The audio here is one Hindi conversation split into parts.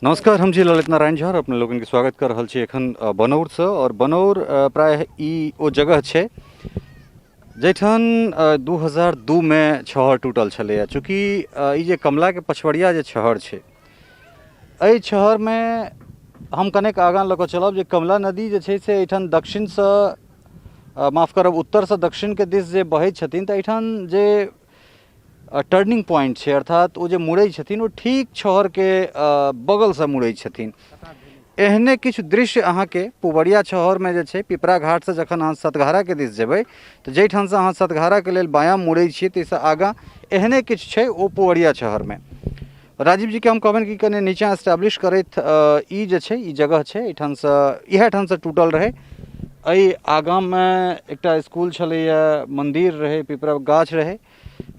नमस्कार, हम छी ललित नारायण झा और अपने लोगन के स्वागत कर रहल छी एखन बनौर से। और बनौर प्राय ई ओ जगह छै जैठन 2002 में छहर टूटल छलैया। चूँकि ई जे कमला के पछवड़िया जे छहर छै, एहि छहर में हम कनेक आगाँ लऽ कऽ चलब जे कमला नदी जे छै से एहिठाम दक्षिण से माफ करब उत्तर से दक्षिण के दिस जे बहैत छथिन तऽ एहिठाम जे टर्निंग पॉइंट छै, अर्थात वो जे मुड़ै छथिन वो ठीक छहर के बगल से मुड़ै छथिन। एहने किछु दृश्य अहाँ के पुबरिया छहर में जे छै, पिपरा घाट से जखन अहाँ सतघारा के दिस जेबै तऽ जाहिठाम से अहाँ सतघारा के लेल बायाँ मुड़ै छियै ताहिसँ आगाँ एहने किछु छै ओ पुबरिया छहर में। राजीव जी के हम कहबनि कि कने नीचा एस्टैब्लिश करैत ई जे छै, ई जगह छै, एहिठाम से इएह ठाम से टूटल रहै। एहि आगाँ में एकटा स्कूल छलैया, मंदिर रहे, पिपरा गाछ रहे।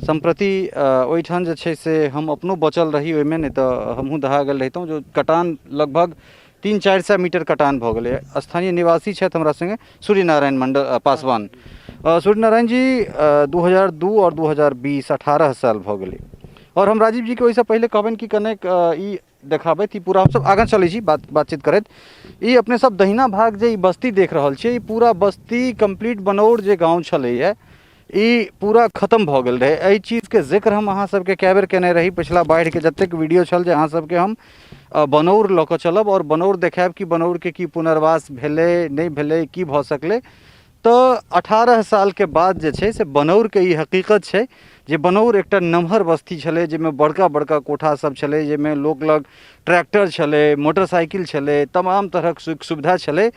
संप्रति ओहिठाम जे छै से हम अपनो बचल रही ओहिमे, नहीं तऽ हमहूँ दहा गेल रहितौं। जो कटान लगभग 300-400 मीटर कटान भऽ गेलै। स्थानीय निवासी छथि हमरा संगे सूर्यनारायण मंडल पासवान। सूर्यनारायण जी 2002 और 2020 18 साल भऽ गेलै। और हम राजीव जी के ओहिसँ पहिले कहबनि कि कनेक ई देखाबैत ई पूरा हमसब आगाँ चलै छी बातचीत करैत। ई अपने सब दहिना भाग जे ई बस्ती देख रहल छियै, ई पूरा बस्ती कंप्लीट बनौर जे गाँव छलैया ई पूरा खत्म भऽ गेल रहे। एहि चीज के जिक्र हम अहाँ सबके कए बेर केने रही। पिछला बाढ़ि के जतेक वीडियो छल जे अहाँ सबके हम बनौर लऽ कऽ चलब और बनौर देखायब कि बनौर के की पुनर्वास भेलै नहीं भेलै, की भऽ सकलै। तो 18 साल के बाद जे छै से बनौर के ई हकीकत छै जे बनौर एकटा नमहर बस्ती छलै, जाहिमे बड़का बड़का कोठा सब छलै, जाहिमे लोक लग ट्रैक्टर छलै, मोटरसाइकिल छलै, तमाम तरहक सुख सुविधा छलै।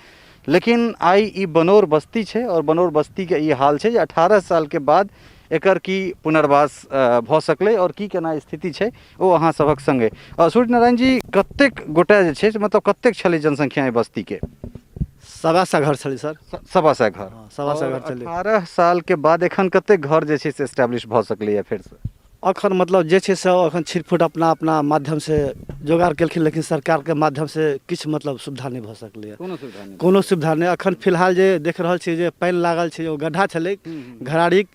लेकिन आई ई बनौर बस्ती छै और बनौर बस्ती के ई हाल छै जे 18 साल के बाद एकर की पुनर्वास भऽ सकलै और की केना स्थिति छै ओ अहाँ सभक संगे। सूर्यनारायण जी, कतेक गोटा जे छै से मतलब कतेक छलै जनसंख्या एहि बस्ती के? 1.25 घर छलै सर। 1.25 घर। 1.25 घर छलै। 18 साल के बाद एखन कतेक घर जे छै से एस्टैब्लिश भऽ सकलैया फेर से? अखन मतलब जे छै से अखन छिटफुट अपना अपना माध्यम से जोगाड़ केलखिन, लेकिन सरकार के माध्यम से किछु मतलब सुविधा नहीं भऽ सकलैया। कोनो सुविधा नहीं। अखन फिलहाल जे देख रहल छी जे पानि लागल छै, ओ गड्ढा छलै घराड़ीक,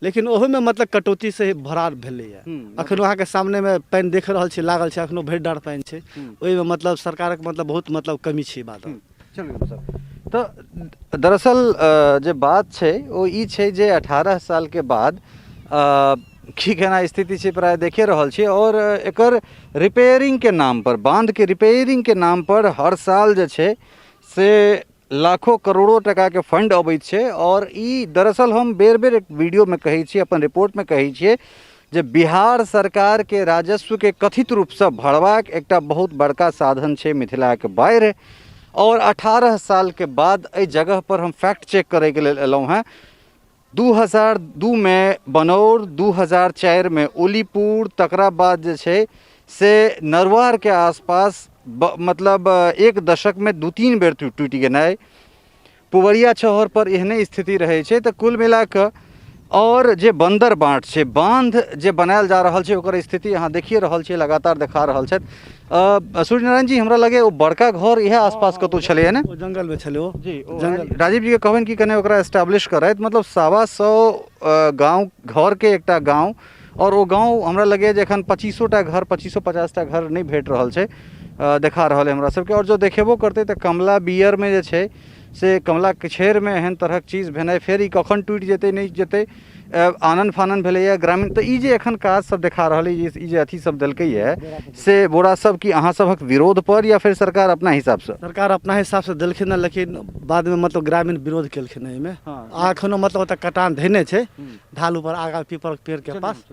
लेकिन ओहो में मतलब कटौती से भरार भेलैया। अखन अहाँ के सामने में पानि देख रहल छी लागल छै, अखनो भरि डाँढ़ पानि छै। ओहि में मतलब सरकारक मतलब बहुत मतलब कमी छै बात। चलिए सर, तो दरअसल जे बात छै वो ई छै जे 18 साल के बाद की केना स्थिति छै प्राय देखिए रहल छी। और एकर रिपेयरिंग के नाम पर, बांध के रिपेयरिंग के नाम पर हर साल जे छै से लाखों करोड़ों टका के फंड अबैत छै। और ई दरअसल हम बेर बेर एक वीडियो में कहै छी, अपन रिपोर्ट में कहै छियै जे बिहार सरकार के राजस्व के कथित रूप से भरबाक एकटा बहुत बड़का साधन छै मिथिला के बाढ़ि। और 18 साल के बाद एहि जगह पर हम फैक्ट चेक करे के लेल एलहुँ हैं। 2002 में बनौर, 2004 में ओलीपुर, तकरा बाद जे छै से नरवार के आसपास मतलब एक दशक में 2-3 बेर टूटि गेनाइ। पुबरिया छहर पर एहने स्थिति रहे छै। तो कुल मिला कऽ और जे बंदर बाट छै, बांध जे बनायल जा रहल छै, ओकर स्थिति अहाँ देखिए रहल छियै, लगातार देखा रहल छथि। सूर्यनारायण जी, हमरा लगे वो बड़का घर इएह आसपास कतौ छलै ने? जंगल में छलै वो जी। जंगल। राजीव जी के कहबनि कि कने ओकरा एस्टैब्लिश करैत, मतलब 125 गाँव घर के एकटा गाँव। और वो गाँव हमरा लगे जे एखन 2500टा घर, 2550टा घर नहीं भेट रहल छै, देखा रहल है हमरा सबके। और जो देखेबो करते तऽ कमला बियर में जे छै से कमला किछेर में एहन तरहक चीज भेनाइ, फेर ई कखन टूटि जेतै नहीं जेतै, आनन फानन भेलैया ग्रामीण। तऽ ई जे एखन काज सब देखा रहल है, ई जे अथी सब देलकैया से बोरा सब, की अहाँ सबक विरोध पर या फिर सरकार अपना हिसाब से? सरकार अपना हिसाब से देलखिन, लेकिन बाद में मतलब ग्रामीण विरोध केलखिन एहिमे। अखनो मतलब ओतऽ कटान धैने छै ढालू पर, आगा पीपल के पेड़ के पास।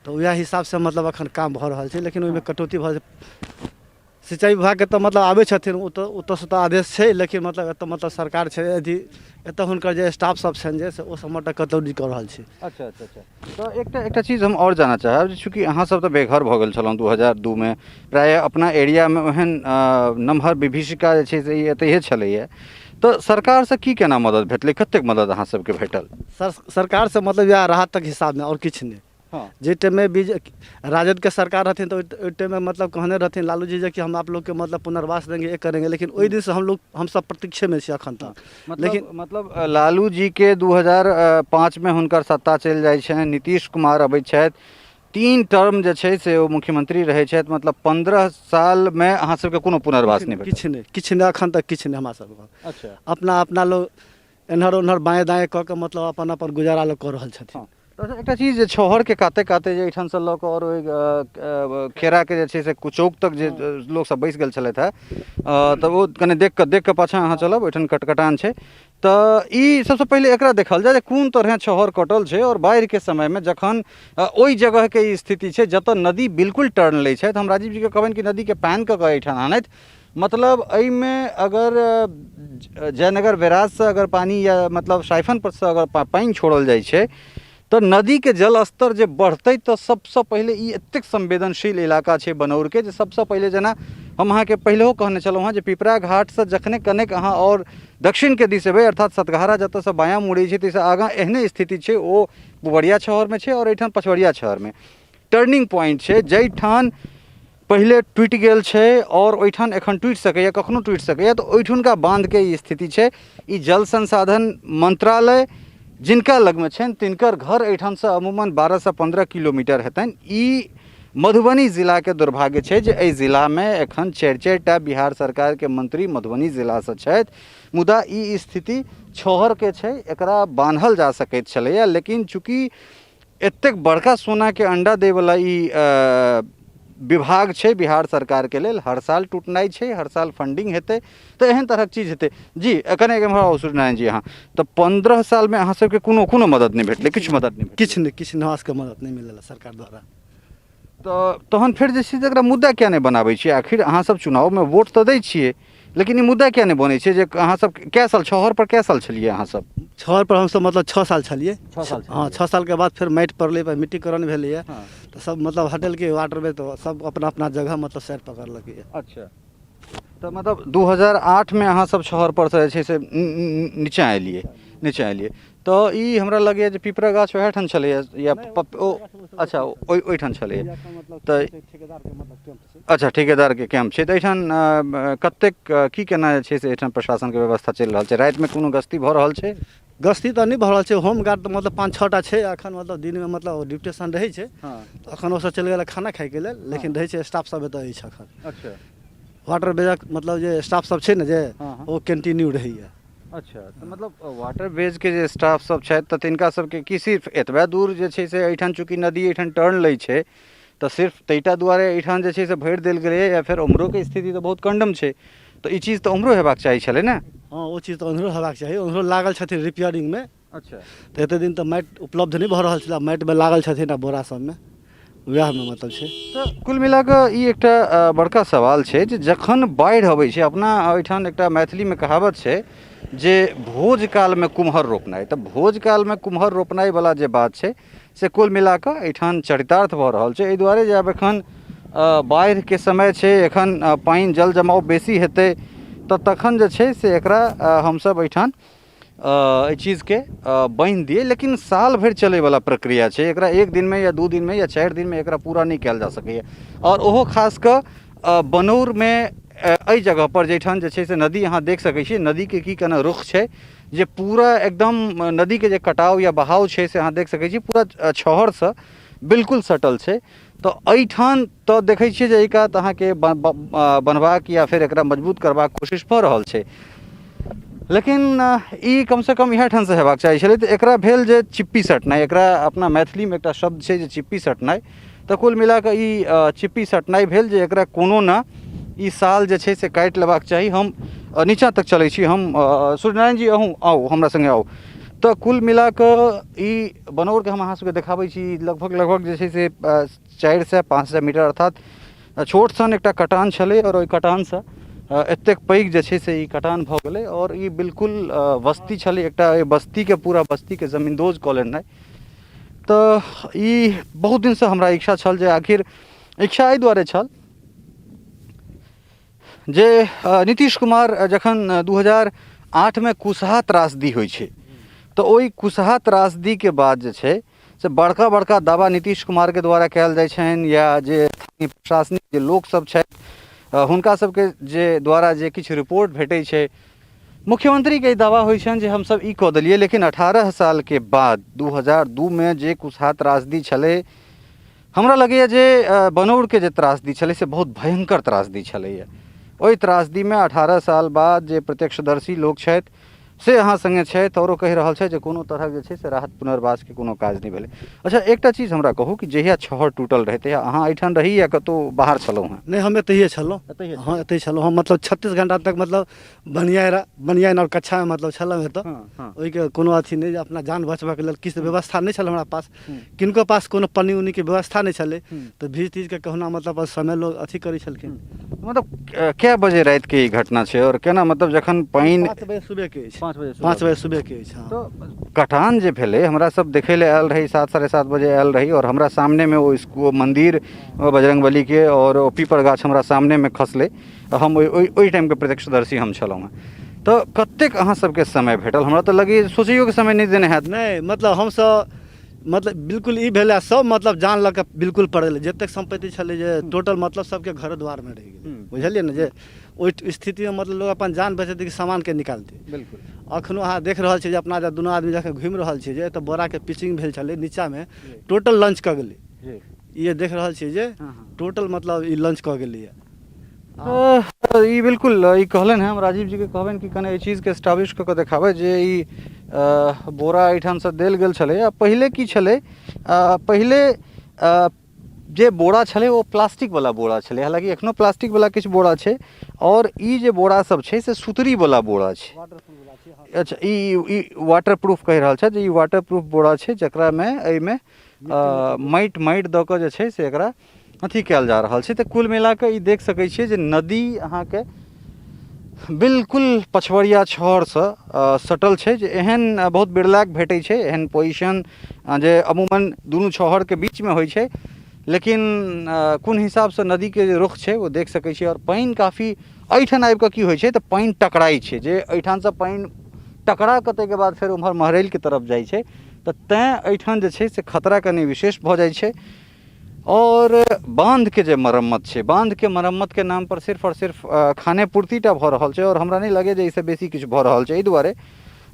तो वएह हिसाब से मतलब अखन काम भऽ रहल छै, लेकिन ओहिमे कटौती भऽ। सिंचाई विभाग के तो मतलब आबै छथिन, ओतऽ से तो आदेश छै, लेकिन मतलब एतऽ मतलब सरकार छै, यदि एतऽ हुनकर जे स्टाफ सब छनि जे से ओ सब कटौती कऽ रहल छै। अच्छा अच्छा अच्छा। तो एकटा चीज हम और जानना चाहब, चूँकि अहाँ सब तो बेघर भऽ गेल छलहुँ 2002 में, प्राय अपना एरिया में ओहन नमहर विभीषिका जे छै से एतहिए छलैया। तो सरकार से की केना मदद भेटलै, कतेक मदद अहाँ सबके भेटल? सरकार से मतलब या राहतक हिसाब में और किछु नहीं। जे टाइम में राजद के सरकार रहथिन तो ओहि टाइम में मतलब कहने रहथिन लालू जी जे कि हम आप लोग के मतलब पुनर्वास देंगे, ये करेंगे, लेकिन ओहि दिन से हम सब प्रतीक्षे में छी अखन तक। लेकिन मतलब लालू जी के 2005 में हुनकर सत्ता चलि जाइ छनि, नीतीश कुमार अबै छथि, 3 टर्म जे छै से ओ मुख्यमंत्री रहै छथि, मतलब 15 साल में अहाँ सबके कोनो पुनर्वास नहीं भेटल? किछु नहीं एखन तक किछु नहीं हमरा सबके। अच्छा। अपना अपना लोग एन्हर ओन्हर बाएँ दाएँ कऽ के मतलब अपन अपन गुजारा लोग कऽ रहल छथिन। एकटा चीज जे छहर के काते काते जे एहिठाम से लऽ कऽ और ओहि खेरा के जे छै से कुचौक तक जे लोग सब बैस गेल छलथि है, तऽ ओ कने देख के पाछा अहाँ चलब, ओहिठाम कटकटान छै। तऽ ई सबसे पहिले एकरा देखल जाय जे कोन तरह छहर कटल छै, और बाढ़ि के समय में जखन ओहि जगह के ई स्थिति छै जतऽ नदी बिल्कुल टर्न लै छथि। हम राजीव जी के कहबनि कि नदी के पैन कऽ के एहिठाम आनैत, मतलब एहिमे अगर जयनगर बैराज से अगर पानी या मतलब साइफन पर से अगर पानी छोड़ल जाइ छै तो नदी के जल स्तर जे बढ़ते तो सबसे पहले ई एतेक संवेदनशील इलाका छै बनौर के, जे सबसे पहले जेना हम अहाँ के पहले कहने चलूँ हाँ, जे पिपरा घाट से जखने कनेक अहाँ और दक्षिण के दिस एबै, अर्थात सतघारा जतऽ से बायाँ मुड़ै छै तैसे आगाँ एहने स्थिति छै, ओ पुवरिया छहर में छै और एहिठाम पछवरिया छहर में टर्निंग पॉइंट छै, जैठान पहले टूट गेल छै और ओहिठान एखन टूट सकैया, कखनो टूट सकैया। तो ओहिठुनका बांध के ई स्थिति छै। ई जल संसाधन मंत्रालय जिनका लग में छनि तिनकर घर एहिठाम से अमूमन 12 से 15 किलोमीटर हेतनि। ई मधुबनी जिला के दुर्भाग्य छै जे एहि जिला में एखन 4-4 टा बिहार सरकार के मंत्री मधुबनी जिला से छथि, मुदा ई स्थिति छहर के छै, एकरा बान्हल जा सकैत छलैया। लेकिन चूँकि एतेक बड़का सोना के अंडा दे वाला ई विभाग छै बिहार सरकार के लेल, हर साल टूटनाइ छै, हर साल फंडिंग हेतै, तो एहन तरहक चीज हेतै। जी कने एम्हर सूर्यनारायण जी, अहाँ तो 15 साल में अहाँ सबके कोनो मदद नहीं भेटलै, किछु मदद नहीं भेटलै? किछु हमरा सबके मदद नहीं मिलल सरकार द्वारा। तो तहन फिर जे छै एकरा मुद्दा क्या नहीं बनाबै छियै? आखिर अहाँ सब चुनाव में वोट तो दै छियै, लेकिन ई मुद्दा क्या नहीं बनै छै जे अहाँ सब कै साल छहर पर कै साल छलियै अहाँ सब? छहर पर हमसब मतलब 6 साल छलिए। 6 साल? हाँ, 6 साल के बाद फिर माटि पड़लै, मिट्टीकरण भेलैए, तो सब मतलब हटल के वाटर में, तो सब अपना अपना जगह मतलब साइड पकड़लकै। अच्छा, तो मतलब 2008 में अहाँ सब छहर पर से जे छै से नीचा एलिए, तो ई हमरा लगैए जे पिपरा गाछ वएह ठाम छलैए या ओ अच्छा ओहिठाम छलैए? तऽ अच्छा, ठेकेदार के कैंप छै। तऽ एहिठाम कतेक की केना जे छै से एहिठाम प्रशासन के व्यवस्था चलि रहल छै? राति में कोनो गश्ती भऽ रहल छै? गश्ती तो नहीं भऽ रहल छै, होम गार्ड तो मतलब 5-6 टा छै एखन, मतलब दिन में मतलब ड्यूटेशन रहै छै। अखन ओ सब चलि गेल खाना खाय के लेल, लेकिन रहै छै स्टाफ सब एतऽ अछि अखन। अच्छा, वाटर बेजक मतलब जे स्टाफ सब छै ने जे ओ कंटिन्यू रहैया। अच्छा, तो मतलब वाटर बेज के जे स्टाफ सब छथि तऽ तिनका सबके की सिर्फ एतबे दूर जे छै से एहिठाम चूँकि नदी एहिठाम टर्न लै छै तऽ सिर्फ तैटा दुआरे एहिठाम जे छै से भरि देल गेलै, या फिर उम्हरो के स्थिति तऽ बहुत कंडम छै, तो ई चीज तऽ उम्हरो हेबाक चाही छलै ने? हाँ, वो चीज तो उम्हरो हेबाक चाही, उम्हरो लागल छथिन रिपेयरिंग में। अच्छा, तो एते दिन तो माटि उपलब्ध नहीं भऽ रहल छलै, माटि में लागल छथिन आ बोरा सब में, वएह में मतलब छै। तो कुल मिला कऽ ई एकटा बड़का सवाल छै जे जखन बाढ़ि अबै छै, अपना ओहिठाम एकटा मैथिली में कहावत छै जे भोज काल में कुम्हर रोपनाइ, तऽ भोज काल में कुम्हर रोपनाइ वाला जे बात छै से कुल मिला कऽ एहिठाम चरितार्थ भऽ रहल छै। एहि दुआरे जे आब एखन बाढ़ि के समय छै, एखन पानि जल जमाव बेसी हेतै, तऽ तखन जे छै से एकरा हमसब एहिठाम एहि चीजके बान्हि दिए। लेकिन साल भरि चलैवला प्रक्रिया छै, एकरा 1 दिन में या 2 दिन में या 4 दिन में एकरा पूरा नहीं कयल जा सकैए। और ओहो खास कऽ बनौर में एहि जगह पर जैठान जे छै से नदी अहाँ देख सकै छियै, नदी के की केना रुख छै, जे पूरा एकदम नदी के जे कटाव या बहाव छै से अहाँ देख सकै छी, पूरा छहर से बिल्कुल सटल छै। तो एहिठाम तो देखै छियै जे एहि कात अहाँके बनबाक या फिर एकरा मजबूत करबाक कोशिश भऽ रहल छै, लेकिन ई कम से कम इएह ठाम से हेबाक चाही छलै। तऽ एकरा भेल जे चिप्पी सटनाइ, एकरा अपना मैथिली में एकटा शब्द छै जे चिप्पी सटनाइ, तऽ कुल मिला कऽ ई चिप्पी सटनाइ भेल जे एकरा कोनो ना ई साल जे छै से काटि लेबाक चाही। हम नीचाँ तक चलै छी, हम सूर्यनारायण जी अहूँ आउ हमरा संगे आउ। तऽ कुल मिला कऽ ई बनौर के हम अहाँ सबके देखाबै छी, लगभग जे छै से 4 से 500 मीटर अर्थात छोट सन एकटा कटान छलै, और ओहि कटान से एतेक पैघ जे छै से ई कटान भऽ गेलै, और ई बिल्कुल बस्ती छलै एकटा, बस्ती के पूरा बस्ती के जमींदोज कऽ लेनाइ। तऽ ई बहुत दिन से हमरा इच्छा छल जे आखिर इच्छा एहि दुआरे छल जे नीतीश कुमार जखन 2008 में कुशहा त्रासदी होइ छै, तो ओहि कुशहा त्रासदी के बाद जे छै से बड़का बड़का दावा नीतीश कुमार के द्वारा कयल जाइ छनि, या जे प्रशासनिक जे लोक सब छथि हुनका सबके जे द्वारा जे किछु रिपोर्ट भेटै छै, मुख्यमंत्री के दावा होइ छनि जे हमसब ई कऽ देलियै। लेकिन 18 साल के बाद 2002 में जे कुशहा त्रासदी छलै, हमरा लगैए जे बनौरके जे त्रासदी छलै से बहुत भयंकर त्रासदी छलैए। ओहि त्रासदीमे 18 साल बाद जे प्रत्यक्षदर्शी लोक छथि से अहाँ संगे छथि और कहि रहल छथि जे कोनो तरहक जे छै से राहत पुनर्वासके कोनो काज नहि भेलै। अच्छा, एकटा चीज हमरा कहू कि जहिया छहर टूटल रहै तहिया अहाँ एहिठाम रही या कतहु बाहर छलहुँ हेँ? नहीं, हम एतहिए छलहुँ। हाँ, एतहि छलहुँ हम, मतलब 36 घंटा तक मतलब बनियान और कच्छामे मतलब छलहुँ एतऽ। ओहिके कोनो अथी नहि, जे अपना जान बचबाके लेल किछु व्यवस्था नहि छल हमरा पास। किनको पास कोनो पन्नी उन्नीके व्यवस्था नहि छलै, तऽ भीज तीजके कहुना मतलब समय लोग अथी करै छलखिन। मतलब कए बजे रातिके ई घटना छै और केना, मतलब जखन पानि 5 बजे सुबहके अछि। 5 बजे सुबहके अछि। हाँ। तो कटान जे भेलै, हमरा सब देखै लए आयल रही, 7 साढ़े 7 बजे आयल रही और हमरा सामनेमे ओ मंदिर बजरंगबलीके और ओ पीपर गाछ हमरा सामनेमे खसलै। हम ओहि टाइमके प्रत्यक्षदर्शी हम छलहुँ हेँ। तऽ कतेक अहाँ सबके समय भेटल? हमरा तऽ लगैए सोचैयोके समय नहि देने हैत। नहीं, मतलब हमसब मतलब बिल्कुल ई भेलै, सब मतलब जान लऽ कऽ बिल्कुल पड़लै। जतेक सम्पत्ति छलै जे टोटल मतलब सबके घर द्वारमे रहि गेलै। बुझलियै ने, जे ओहि स्थितिमे मतलब लोग अपन जान बचेतै कि सामानके निकालतै। बिल्कुल। अखनो अहाँ देख रहल छियै जे अपना जे दुनू आदमी जखन घुमि रहल छियै जे एतऽ बोराके पिचिंग भेल छलै नीचाँमे, टोटल लंच कऽ गेलै। ये देख रहल छियै जे टोटल मतलब ई लंच कऽ गेलैए। ई बिल्कुल ई कहलनि हैं, हम राजीव जी के कहबनि कि कने एहि चीजके एस्टाब्लिश कऽ के देखाबै जे ई बोरा एहिठामसँ देल गेल छलै। आ पहिले की छलै, पहिले जे बोरा छलै ओ प्लास्टिकवला बोरा छलै। हालांकि एखनो प्लास्टिकवला किछु बोरा छै और ई जे बोरा सब छै से सुतरीवला बोरा छै। अच्छा, ई वाटर प्रूफ कहि रहल छथि, ई वाटर प्रूफ बोरा छै जकरामे एहिमे माटि दऽ कऽ जे छै से एकरा अथी कयल जा रहल छै। तऽ कुल मिला कऽ ई देख सकै छियै जे नदी अहाँके बिल्कुल पछवरिया छहरसँ सटल छै, जे एहन बहुत बिरलाक भेटै छै एहन पोजिशन जे अमूमन दुनू छहरके बीचमे होइ छै। लेकिन कोन हिसाबसँ नदीके जे रुख छै ओ देख सकै छियै। और पानि काफ़ी एहिठाम आबि कऽ की होइ छै तऽ पानि टकराइ छै, जे एहिठामसँ पानि टकरा कऽ ताहिके बाद फेर उम्हर महरैलके तरफ जाइ छै। तऽ तैँ एहिठाम जे छै से खतरा कनि विशेष भऽ जाइ छै। और बांध के जे मरम्मत छै, बांध के मरम्मत के नाम पर सिर्फ और सिर्फ खाने पूर्तिटा भऽ रहल छै और हमरा नहीं लगे जे इससे बेसी किछु भऽ रहल छै। एहि दुआरे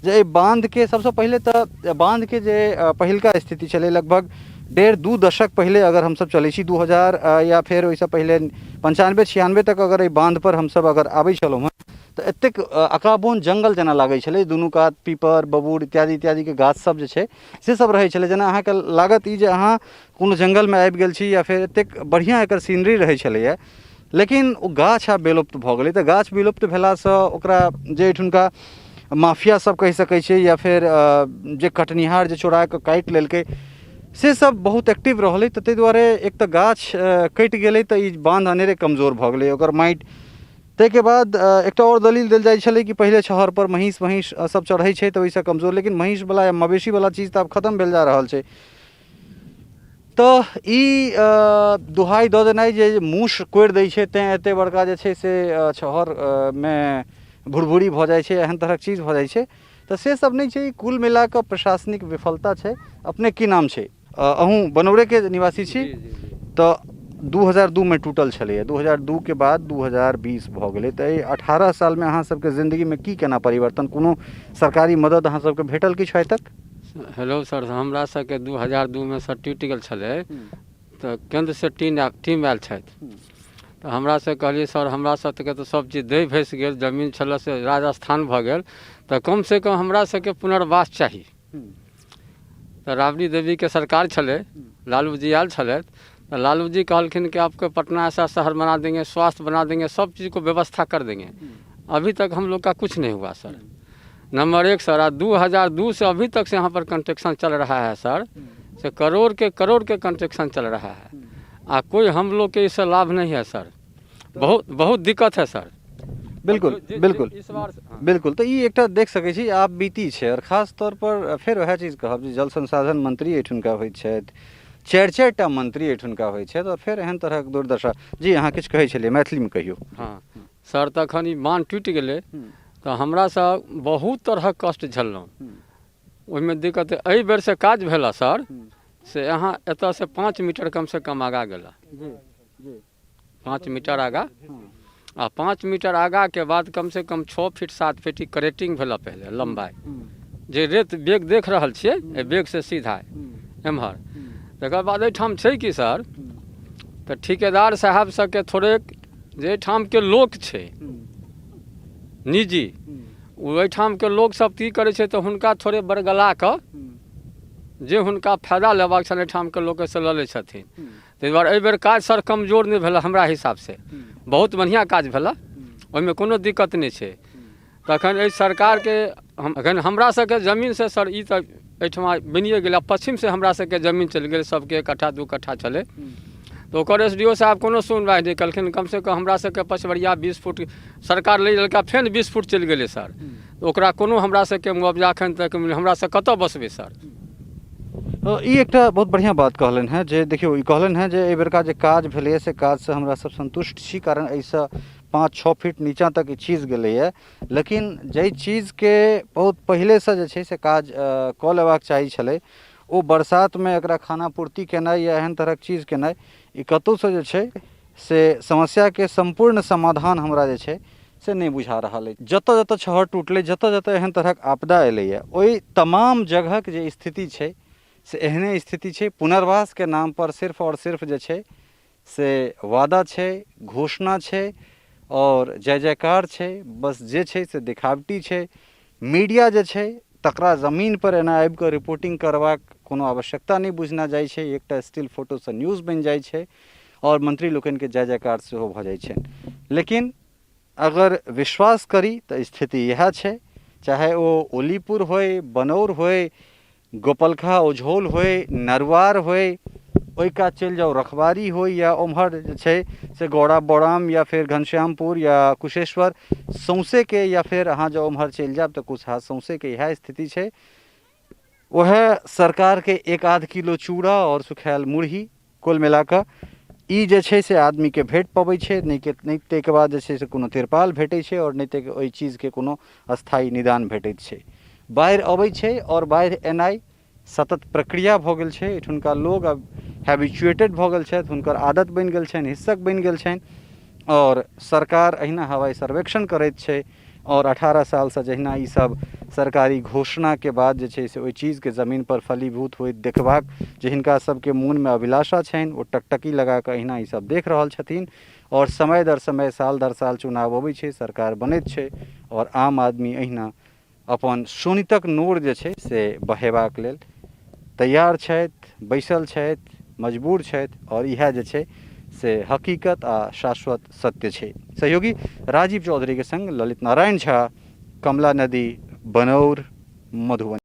जे एहि बांध के सबसँ पहिले तऽ बांध के जे पहिलका स्थिति छलै, लगभग 1.5-2 दशक पहिले अगर हमसब चलै छी 2000 या फेर ओहिसँ पहिले 95-96 तक अगर एहि बांध पर हमसब अगर आबै छलहुँ हेँ तऽ एतेक अकाबोन जंगल जेना लागै छलै। दुनू कात पीपर बबूर इत्यादि इत्यादि के गाछ सब जे छै से सब रहै छलै, जेना अहाँके लागत ई जे अहाँ कोनो जंगलमे आबि गेल छी, या फेर एतेक बढ़िआँ एकर सीनरी रहै छलैए। लेकिन ओ गाछ आब विलुप्त भऽ गेलै। तऽ गाछ विलुप्त भेलासँ ओकरा जे एहिठुनका माफिया सब कहि सकै छै, या फेर जे कटनिहार जे चोरा कऽ काटि लेलकै से सब बहुत एक्टिव रहलै। तऽ ताहि दुआरे एक तऽ गाछ कटि गेलै तऽ ई बांध अनेरे कमजोर भऽ गेलै। ओकर माटि ताहिके बाद एकटा और दलील देल जाइ छलै कि पहिले छहर पर महीष सब चढ़ै छै तऽ ओहिसँ कमजोर, लेकिन महीषवला या मवेशीवला चीज तऽ आब खतम भेल जा रहल छै। तऽ ई दुहाई दऽ देनाइ जे मूस कोड़ि दै छै तेँ एतेक बड़का जे छै से छहरमे भुरभुरी भऽ जाइ छै, एहन तरहक चीज भऽ जाइ छै। तऽ से सब नहि छै, कुल मिला कऽ प्रशासनिक विफलता छै। अपने की नाम छै? अहूँ बनौरेके निवासी छी? तऽ 2002 में टूटल छलैए, 2002 के बाद 2020 भऽ गेलै। तऽ एहि 18 सालमे अहाँ सबके जिन्दगीमे की केना परिवर्तन, कोनो सरकारी मदद अहाँ सबके भेटल किछु आइ तक? हेलो सर, हमरा सबके 2002 में सर टूटि गेल छलै तऽ केन्द्रसँ टीम आयल छथि। तऽ हमरा से कहलिए सर हमरा सबके तऽ सब चीज दहि भसि गेल, जमीन छलै से राजस्थान भऽ गेल, तऽ कम से कम हमरा सबके पुनर्वास चाही। तऽ राबड़ी देवीके सरकार छलै, लालू जी आयल छलथि, तो लालू जी कहलखिन कि आपको पटना ऐसा शहर बना देंगे, स्वास्थ्य बना देंगे, सब चीज़ को व्यवस्था कर देंगे। अभी तक हम लोग का कुछ नहीं हुआ सर। नंबर 1 सर, 2002 से अभी तक से यहाँ पर कंस्ट्रक्शन चल रहा है सर, से करोड़ के कंस्ट्रक्शन चल रहा है। कोई हम लोग के इससे लाभ नहीं है सर, बहुत दिक्कत है सर। बिल्कुल बिल्कुल इस बार बिल्कुल। तऽ ई एकटा देख सकै छी आप बीती छै, और खास तौर पर फेर वएह चीज कहब जे जल संसाधन मंत्री एहिठुनका होइत छथि, 4-4टा मंत्री एहिठुनका होइत छथि, और फेर एहन तरहक दुर्दशा। जी अहाँ किछु कहै छलियै, मैथिलीमे कहियौ। हाँ सर, तखन ई बांध टूटि गेलै तऽ हमरा सब बहुत तरहक कष्ट झेललहुँ। ओहिमे दिक्कत एहि बेर से काज भेला सर, से यहाँ एतऽ से 5 मीटर कम से कम आगा गेला, 5 मीटर आगा, आ 5 मीटर आगा के बाद कम से कम 6 फीट 7 फीट की करेटिंग भेला पहले लंबाई, जे रेत बेग देख रहल छियै, बेग से सीधा एम्हर। तकर बाद एहिठाम छै कि सर तऽ ठिकेदार साहब सबके थोड़ेक जे एहिठामके लोक छै निजी ओहिठामके लोकसभ की करै छै तऽ हुनका थोड़े बरगला कऽ जे हुनका फायदा लेबाक छनि एहिठामके लोकसँ लऽ लै छथिन। ताहि दुआरे एहिबेर काज सर कमजोर नहि भेलै हमरा हिसाबसँ, बहुत बढ़िआँ काज भेलै, ओहिमे कोनो दिक्कत नहि छै। तखन एहि सरकारके एखन हमरा सबके जमीनसँ सर ई तऽ एहिठमा बनिए गेलै, पच्छिमसँ हमरा सबके जमीन चलि गेलै, सबके 1 कट्ठा 2 कट्ठा छलै, तऽ ओकर SDO साहब कोनो सुनवाइ नहि केलखिन। कमसँ कम हमरा सबके पछवरिया 20 फुट सरकार ले लेलकै, फेर 20 फुट चलि गेलै सर, ओकरा कोनो हमरा सबके मुआवजा एखन तक हमरा सब कतऽ बसबै सर। ई एकटा बहुत बढ़िआँ बात कहलनि हैं जे देखियौ, ई कहलनि हैं जे एहि बेरका जे काज भेलैए से काजसँ हमरा सब संतुष्ट छी, कारण एहिसँ 5-6 फीट नीचाँ तक ई चीज गेलैए। लेकिन जाहि चीजके बहुत पहिलेसँ जे छै से काज कऽ लेबाक चाही छलै, ओ बरसातमे एकरा खाना पूर्ति केनाइ या एहन तरहक चीज केनाइ, ई कतहुसँ जे छै से समस्याके सम्पूर्ण समाधान हमरा जे छै से नहि बुझा रहल अछि। जतऽ जतऽ छहर टूटलै, जतऽ जतऽ एहन तरहक आपदा एलैए, ओहि तमाम जगहक जे स्थिति छै से एहने स्थिति छै। पुनर्वास के नाम पर सिर्फ और सिर्फ जे छै से वादा छै, घोषणा छै और जय जयकार छै, बस जे छै से दिखावटी छै। मीडिया जे छै तकरा जमीन पर एना आबि कऽ रिपोर्टिंग करबाक कोनो आवश्यकता नहि बुझना जाइ छै, एकटा स्टिल फोटोसँ न्यूज बनि जाइ छै और मंत्री लोकनिके जय जयकार सेहो भऽ जाइ छै। लेकिन अगर विश्वास करी तऽ स्थिति इएह छै, चाहे ओ ओलीपुर होय, बनौर होय, गोपलखा ओझोल होय, नरवार होय, ओहि कात चलि जाउ रखबारी होय, या ओम्हर जे छै से गौड़ा बौड़ाम या फिर घनश्यामपुर या कुशेश्वर, सौँसेके या फिर अहाँ जँ ओम्हर चलि जायब तऽ कुशहा, सौँसेके इएह स्थिति छै। वएह सरकारके 1-8 किलो चूड़ा और सुखायल मुरही कुल मिला कऽ ई जे छै से आदमीके भेट पबै छै, नहि ताहिके बाद जे छै से कोनो तिरपाल भेटै छै और नहि तऽ ओहि चीजके कोनो स्थायी निदान भेटैत छै। बाढ़ि अबै छै और बाढ़ि एनाइ सतत प्रक्रिया भऽ गेल छै। एहिठुनका लोग अब हैबिचुएटेड भऽ गेल छथि, हुनकर आदत बनि गेल छनि, हिस्सक बनि गेल छनि, और सरकार अहिना हवाई सर्वेक्षण करैत छै और 18 सालसँ जहिना ई सब सरकारी घोषणाके बाद जे छै से ओहि चीजके ज़मीन पर फलीभूत होइत देखबाक जे हिनका सबके मोनमे अभिलाषा छनि, ओ टकटकी लगा कऽ अहिना ई सब देख रहल छथिन। और समय दर समय, साल दर साल चुनाव अबै छै, सरकार बनैत छै और आम आदमी अहिना अपन शोणितक नोर जे छै से बहेबाक लेल तैयार छथि, बैसल छथि, मजबूर छथि, और इएह जे छै से हकीकत आ शाश्वत सत्य छै। सहयोगी राजीव चौधरी के संग ललित नारायण झा, कमला नदी, बनौर, मधुबनी।